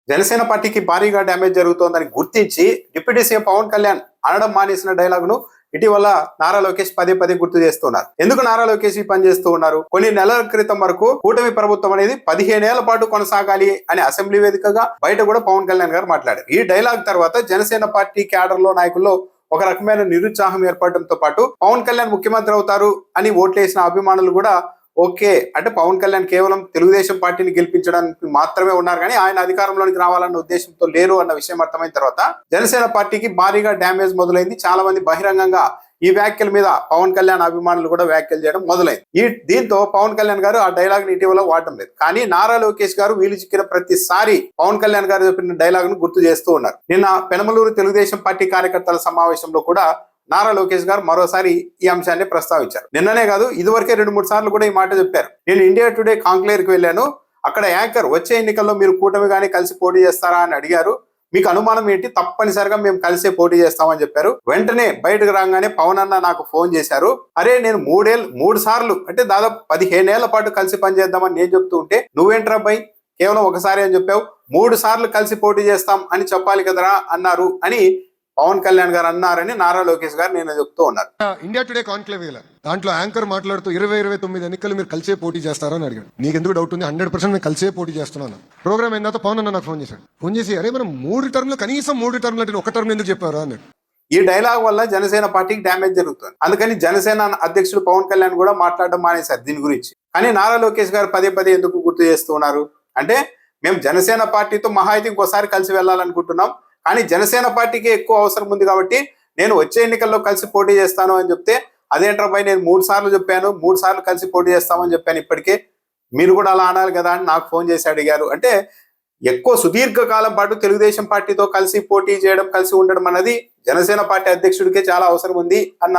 జనసేన పార్టీకి భారీగా డ్యామేజ్ జరుగుతోందని గుర్తించి డిప్యూటీ సీఎం పవన్ కళ్యాణ్ అనడం మానేసిన డైలాగును ఇటీవల నారా లోకేష్ పదే పదే గుర్తు చేస్తున్నారు. ఎందుకు నారా లోకేష్ ఈ పని చేస్తూ ఉన్నారు? కొన్ని నెలల క్రితం వరకు కూటమి ప్రభుత్వం అనేది 15 ఏళ్ల పాటు కొనసాగాలి అని అసెంబ్లీ వేదికగా బయట కూడా పవన్ కళ్యాణ్ గారు మాట్లాడారు. ఈ డైలాగ్ తర్వాత జనసేన పార్టీ క్యాడర్ లో నాయకుల్లో ఒక రకమైన నిరుత్సాహం ఏర్పడటంతో పాటు పవన్ కళ్యాణ్ ముఖ్యమంత్రి అవుతారు అని ఓట్లేసిన అభిమానులు కూడా ఓకే అంటే పవన్ కళ్యాణ్ కేవలం తెలుగుదేశం పార్టీని గెలిపించడానికి మాత్రమే ఉన్నారు కానీ ఆయన అధికారంలోనికి రావాలన్న ఉద్దేశంతో లేరు అన్న విషయం అర్థమైన తర్వాత జనసేన పార్టీకి భారీగా డ్యామేజ్ మొదలైంది. చాలా మంది బహిరంగంగా ఈ వ్యాఖ్యల మీద పవన్ కళ్యాణ్ అభిమానులు కూడా వ్యాఖ్యలు చేయడం మొదలైంది. దీంతో పవన్ కళ్యాణ్ గారు ఆ డైలాగ్ ని ఇటీవల వాడటం లేదు. కానీ నారా లోకేష్ గారు వీలు చిక్కిన ప్రతిసారి పవన్ కళ్యాణ్ గారు చెప్పిన డైలాగ్ ను గుర్తు చేస్తూ ఉన్నారు. నిన్న పెనమలూరు తెలుగుదేశం పార్టీ కార్యకర్తల సమావేశంలో కూడా నారా లోకేష్ గారు మరోసారి ఈ అంశాన్ని ప్రస్తావించారు. నిన్ననే కాదు ఇదివరకే 2-3 సార్లు కూడా ఈ మాట చెప్పారు. నేను ఇండియా టుడే కాంక్లేర్ కి వెళ్ళాను. అక్కడ యాంకర్ వచ్చే ఎన్నికల్లో మీరు కూటమి గానీ కలిసి పోటీ చేస్తారా అని అడిగారు. మీకు అనుమానం ఏంటి? తప్పనిసరిగా మేము కలిసే పోటీ చేస్తామని చెప్పారు. వెంటనే బయటకు రాగానే పవన్ అన్న నాకు ఫోన్ చేశారు. అరే నేను 3 సార్లు అంటే దాదాపు 15 ఏళ్ల పాటు కలిసి పనిచేద్దామని నేను చెప్తూ ఉంటే నువ్వేంట్రా బై కేవలం ఒకసారి అని చెప్పావు, 3 సార్లు కలిసి పోటీ చేస్తాం అని చెప్పాలి కదరా అన్నారు అని పవన్ కళ్యాణ్ గారు అన్నారని నారా లోకేష్ గారు నేను చెప్తూ ఉన్నారు. ఇండియా టుడే కాన్క్లేవ్ దాంట్లో యాంకర్ మాట్లాడుతూ 20-29 ఎన్నికలు మీరు కలిసే పోటీ చేస్తారని అడిగాడు. నీకు ఎందుకు డౌట్ ఉంది? 100% నేను కలిసే పోటీ చేస్తున్నాను. ప్రోగ్రామ్ అయిన తర్వాత పవన్ అన్న నాకు ఫోన్ చేశాడు. ఫోన్ చేసి అరే మనం 3 టర్మ్లు కనీసం 3 టర్మ్లు అంటే 1 టర్మ్ ఎందుకు చెప్పారు అన్నాడు. ఈ డైలాగ్ వల్ల జనసేన పార్టీకి డ్యామేజ్ జరుగుతుంది. అందుకని జనసేన అధ్యక్షుడు పవన్ కళ్యాణ్ కూడా మాట్లాడడం మానేశారు దీని గురించి. కానీ నారా లోకేష్ గారు పదే పదే ఎందుకు గుర్తు చేస్తూ ఉన్నారు అంటే మేము జనసేన పార్టీతో మహా అయితే ఇంకోసారి కలిసి వెళ్ళాలనుకుంటున్నాం. కానీ జనసేన పార్టీకి ఎక్కువ అవసరం ఉంది కాబట్టి నేను వచ్చే ఎన్నికల్లో కలిసి పోటీ చేస్తాను అని చెప్తే అదేంట్రా పై నేను 3 సార్లు చెప్పాను, 3 సార్లు కలిసి పోటీ చేస్తామని చెప్పాను, ఇప్పటికే మీరు కూడా అలా అనాలి కదా అని నాకు ఫోన్ చేసి అడిగారు. అంటే ఎక్కువ సుదీర్ఘకాలం పాటు తెలుగుదేశం పార్టీతో కలిసి పోటీ చేయడం, కలిసి ఉండడం అన్నది జనసేన పార్టీ అధ్యక్షుడికే చాలా అవసరం ఉంది అన్న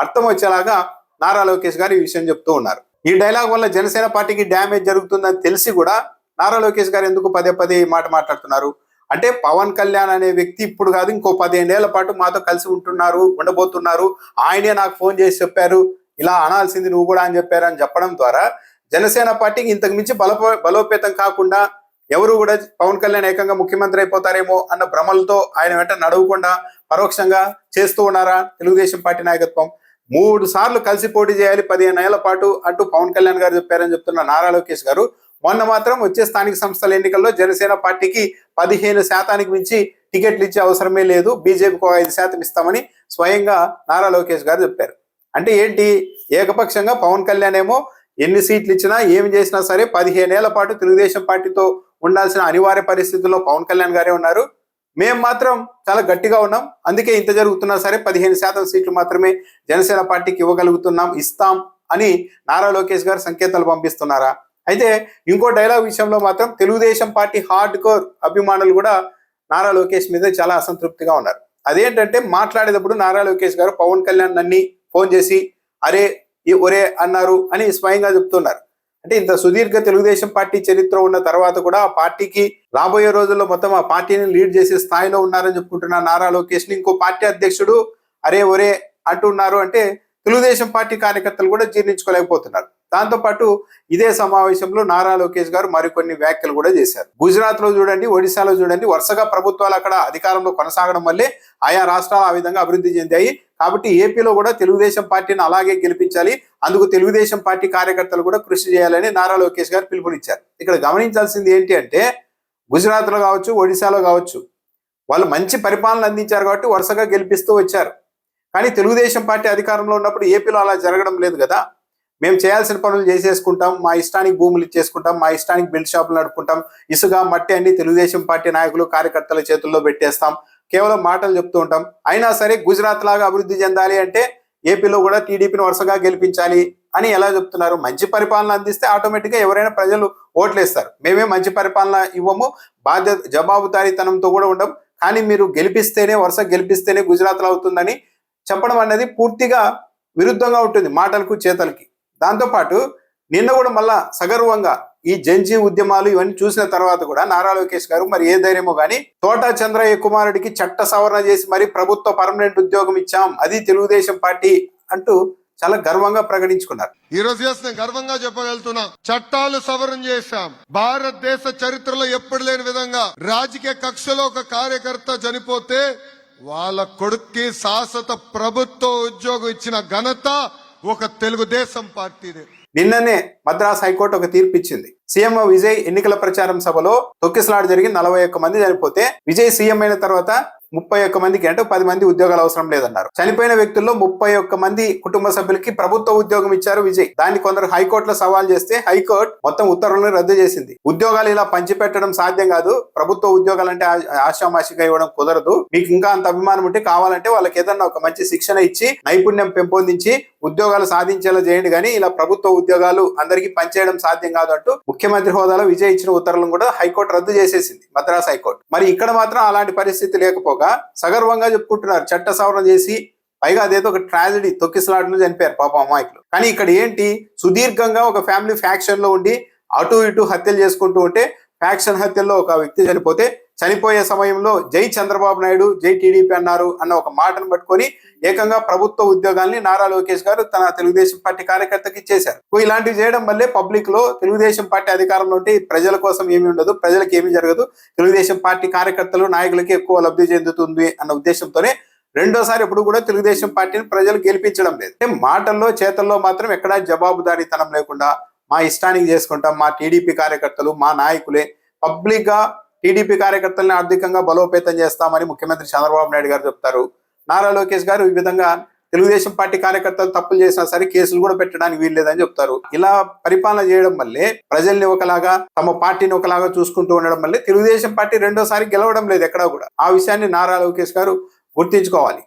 అర్థం వచ్చేలాగా నారా లోకేష్ గారు ఈ విషయం చెప్తూ ఉన్నారు. ఈ డైలాగ్ వల్ల జనసేన పార్టీకి డ్యామేజ్ జరుగుతుందని తెలిసి కూడా నారా లోకేష్ గారు ఎందుకు పదే పదే ఈ మాట మాట్లాడుతున్నారు అంటే పవన్ కళ్యాణ్ అనే వ్యక్తి ఇప్పుడు కాదు ఇంకో 15 ఏళ్ల పాటు మాతో కలిసి ఉండబోతున్నారు, ఆయనే నాకు ఫోన్ చేసి చెప్పారు, ఇలా అనాల్సింది నువ్వు కూడా అని చెప్పారు అని చెప్పడం ద్వారా జనసేన పార్టీకి ఇంతకు మించి బలోపేతం కాకుండా ఎవరు కూడా పవన్ కళ్యాణ్ ఏకంగా ముఖ్యమంత్రి అయిపోతారేమో అన్న భ్రమలతో ఆయన వెంట నడవకుండా పరోక్షంగా చేస్తూ ఉన్నారా తెలుగుదేశం పార్టీ నాయకత్వం. 3 సార్లు కలిసి పోటీ చేయాలి 15 ఏళ్ల పాటు అంటూ పవన్ కళ్యాణ్ గారు చెప్పారని చెప్తున్న నారా లోకేష్ గారు మొన్న మాత్రం వచ్చే స్థానిక సంస్థల ఎన్నికల్లో జనసేన పార్టీకి 15% మించి టికెట్లు ఇచ్చే అవసరమే లేదు, బీజేపీకి 5% ఇస్తామని స్వయంగా నారా లోకేష్ గారు చెప్పారు. అంటే ఏంటి? ఏకపక్షంగా పవన్ కళ్యాణ్ ఏమో ఎన్ని సీట్లు ఇచ్చినా ఏమి చేసినా సరే 15 ఏళ్ల పాటు తెలుగుదేశం పార్టీతో ఉండాల్సిన అనివార్య పరిస్థితుల్లో పవన్ కళ్యాణ్ గారే ఉన్నారు. మేము మాత్రం చాలా గట్టిగా ఉన్నాం, అందుకే ఇంత జరుగుతున్నా సరే 15% సీట్లు మాత్రమే జనసేన పార్టీకి ఇస్తాం అని నారా లోకేష్ గారు సంకేతాలు పంపిస్తున్నారా? అయితే ఇంకో డైలాగ్ విషయంలో మాత్రం తెలుగుదేశం పార్టీ హార్డ్ కోర్ అభిమానులు కూడా నారా లోకేష్ మీద చాలా అసంతృప్తిగా ఉన్నారు. అదేంటంటే మాట్లాడేటప్పుడు నారా లోకేష్ గారు పవన్ కళ్యాణ్ నన్ని ఫోన్ చేసి అరే ఒరే అన్నారు అని స్వయంగా చెప్తున్నారు. అంటే ఇంత సుదీర్ఘ తెలుగుదేశం పార్టీ చరిత్ర ఉన్న తర్వాత కూడా ఆ పార్టీకి రాబోయే రోజుల్లో మొత్తం ఆ పార్టీని లీడ్ చేసే స్థాయిలో ఉన్నారని చెప్పుకుంటున్న నారా లోకేష్ ని ఇంకో పార్టీ అధ్యక్షుడు అరే ఒరే అంటున్నారు అంటే తెలుగుదేశం పార్టీ కార్యకర్తలు కూడా జీర్ణించుకోలేకపోతున్నారు. దాంతోపాటు ఇదే సమావేశంలో నారా లోకేష్ గారు మరికొన్ని వ్యాఖ్యలు కూడా చేశారు. గుజరాత్ లో చూడండి, ఒడిశాలో చూడండి, వరుసగా ప్రభుత్వాలు అక్కడ అధికారంలో కొనసాగడం వల్లే ఆయా రాష్ట్రాలు ఆ విధంగా అభివృద్ధి చెందాయి. కాబట్టి ఏపీలో కూడా తెలుగుదేశం పార్టీని అలాగే గెలిపించాలి, అందుకు తెలుగుదేశం పార్టీ కార్యకర్తలు కూడా కృషి చేయాలని నారా లోకేష్ గారు పిలుపునిచ్చారు. ఇక్కడ గమనించాల్సింది ఏంటి అంటే గుజరాత్ లో కావచ్చు, ఒడిశాలో కావచ్చు, వాళ్ళు మంచి పరిపాలన అందించారు కాబట్టి వరుసగా గెలిపిస్తూ వచ్చారు. కానీ తెలుగుదేశం పార్టీ అధికారంలో ఉన్నప్పుడు ఏపీలో అలా జరగడం లేదు కదా. మేము చేయాల్సిన పనులు చేసేసుకుంటాం, మా ఇష్టానికి భూములు ఇచ్చేసుకుంటాం, మా ఇష్టానికి బిల్డ్ షాపులు నడుపుకుంటాం, ఇసుక మట్టి అన్ని తెలుగుదేశం పార్టీ నాయకులు కార్యకర్తల చేతుల్లో పెట్టేస్తాం, కేవలం మాటలు చెప్తూ ఉంటాం. అయినా సరే గుజరాత్ లాగా అభివృద్ధి చెందాలి అంటే ఏపీలో కూడా టీడీపీని వరుసగా గెలిపించాలి అని ఎలా చెప్తున్నారు? మంచి పరిపాలన అందిస్తే ఆటోమేటిక్గా ఎవరైనా ప్రజలు ఓట్లేస్తారు. మేమే మంచి పరిపాలన ఇవ్వము, జవాబుదారీతనంతో కూడా ఉండం, కానీ మీరు వరుసగా గెలిపిస్తేనే గుజరాత్లో అవుతుందని చెప్పడం అనేది పూర్తిగా విరుద్ధంగా ఉంటుంది మాటలకు చేతలకి. దాంతోపాటు నిన్న కూడా మళ్ళా సగర్వంగా ఈ జంజీ ఉద్యమాలు ఇవన్నీ చూసిన తర్వాత కూడా నారా లోకేష్ గారు మరి ఏ ధైర్యమో కానీ తోట చంద్రయ్య కుమారుడికి చట్ట సవరణ చేసి మరి ప్రభుత్వ పర్మనెంట్ ఉద్యోగం ఇచ్చాం, అది తెలుగుదేశం పార్టీ అంటూ చాలా గర్వంగా ప్రకటించుకున్నారు. ఈ రోజు నేను గర్వంగా చెప్పగలుగుతున్నా, చట్టాలు సవరణ చేశాం. భారతదేశ చరిత్రలో ఎప్పుడు లేని విధంగా రాజకీయ కక్షలో ఒక కార్యకర్త చనిపోతే వాళ్ళ కొడుక్కి శాశ్వత ప్రభుత్వ ఉద్యోగం ఇచ్చిన ఘనత ఒక తెలుగుదేశం పార్టీదే. నిన్ననే మద్రాస్ హైకోర్టు ఒక తీర్పు ఇచ్చింది. సీఎం విజయ్ ఎన్నికల ప్రచారం సభలో తొక్కిసలాట జరిగి 41 మంది చనిపోతే విజయ్ సీఎం అయిన తర్వాత 31 మందికి అంటే 10 మంది ఉద్యోగాలు అవసరం లేదన్నారు. చనిపోయిన వ్యక్తుల్లో 31 మంది కుటుంబ సభ్యులకి ప్రభుత్వ ఉద్యోగం ఇచ్చారు విజయ్. దాన్ని కొందరు హైకోర్టులో సవాల్ చేస్తే హైకోర్టు మొత్తం ఉత్తర్వులను రద్దు చేసింది. ఉద్యోగాలు ఇలా పంచిపెట్టడం సాధ్యం కాదు, ప్రభుత్వ ఉద్యోగాలంటే ఆశామాషిగా ఇవ్వడం కుదరదు, మీకు ఇంకా అంత అభిమానం ఉంటే కావాలంటే వాళ్ళకి ఏదన్నా ఒక మంచి శిక్షణ ఇచ్చి నైపుణ్యం పెంపొందించి ఉద్యోగాలు సాధించేలా చేయండి, కానీ ఇలా ప్రభుత్వ ఉద్యోగాలు అందరికీ పనిచేయడం సాధ్యం కాదు అంటూ ముఖ్యమంత్రి హోదాలో విజయ్ ఇచ్చిన ఉత్తర్వులను కూడా హైకోర్టు రద్దు చేసేసింది, మద్రాస్ హైకోర్టు. మరి ఇక్కడ మాత్రం అలాంటి పరిస్థితి లేకపోగా సగర్వంగా చెప్పుకుంటున్నారు, చట్ట సవరణ చేసి, పైగా అదేదో ఒక ట్రాజడీ, తొక్కిసలాటలు చనిపోయారు పాపం అమాయకులు. కానీ ఇక్కడ ఏంటి, సుదీర్ఘంగా ఒక ఫ్యామిలీ ఫ్యాక్షన్ లో ఉండి అటు ఇటు హత్యలు చేసుకుంటూ ఉంటే, ఫ్యాక్షన్ హత్యల్లో ఒక వ్యక్తి చనిపోతే చనిపోయే సమయంలో జై చంద్రబాబు నాయుడు జై టీడీపీ అన్నారు అన్న ఒక మాటను పట్టుకొని ఏకంగా ప్రభుత్వ ఉద్యోగాల్ని నారా లోకేష్ గారు తన తెలుగుదేశం పార్టీ కార్యకర్తకి ఇచ్చేశారు. ఇలాంటివి చేయడం వల్లే పబ్లిక్ లో తెలుగుదేశం పార్టీ అధికారంలో ఉంటే ప్రజల కోసం ఏమీ ఉండదు, ప్రజలకు ఏమీ జరగదు, తెలుగుదేశం పార్టీ కార్యకర్తలు నాయకులకి ఎక్కువ లబ్ధి చెందుతుంది అన్న ఉద్దేశంతోనే రెండోసారి ఎప్పుడు కూడా తెలుగుదేశం పార్టీని ప్రజలు గెలిపించడం లేదు. మాటల్లో చేతల్లో మాత్రం ఎక్కడా జవాబుదారీతనం లేకుండా మా ఇష్టానికి చేసుకుంటాం, మా టీడీపీ కార్యకర్తలు మా నాయకులే, పబ్లిక్ గా టీడీపీ కార్యకర్తల్ని ఆర్థికంగా బలోపేతం చేస్తామని ముఖ్యమంత్రి చంద్రబాబు నాయుడు గారు చెప్తారు. నారా లోకేష్ గారు ఈ విధంగా తెలుగుదేశం పార్టీ కార్యకర్తలు తప్పులు చేసినా సరే కేసులు కూడా పెట్టడానికి వీల్లేదని చెప్తారు. ఇలా పరిపాలన చేయడం వల్లే ప్రజల్ని ఒకలాగా తమ పార్టీని ఒకలాగా చూసుకుంటూ ఉండడం వల్లే తెలుగుదేశం పార్టీ రెండోసారి గెలవడం లేదు ఎక్కడా కూడా. ఆ విషయాన్ని నారా లోకేష్ గారు గుర్తించుకోవాలి.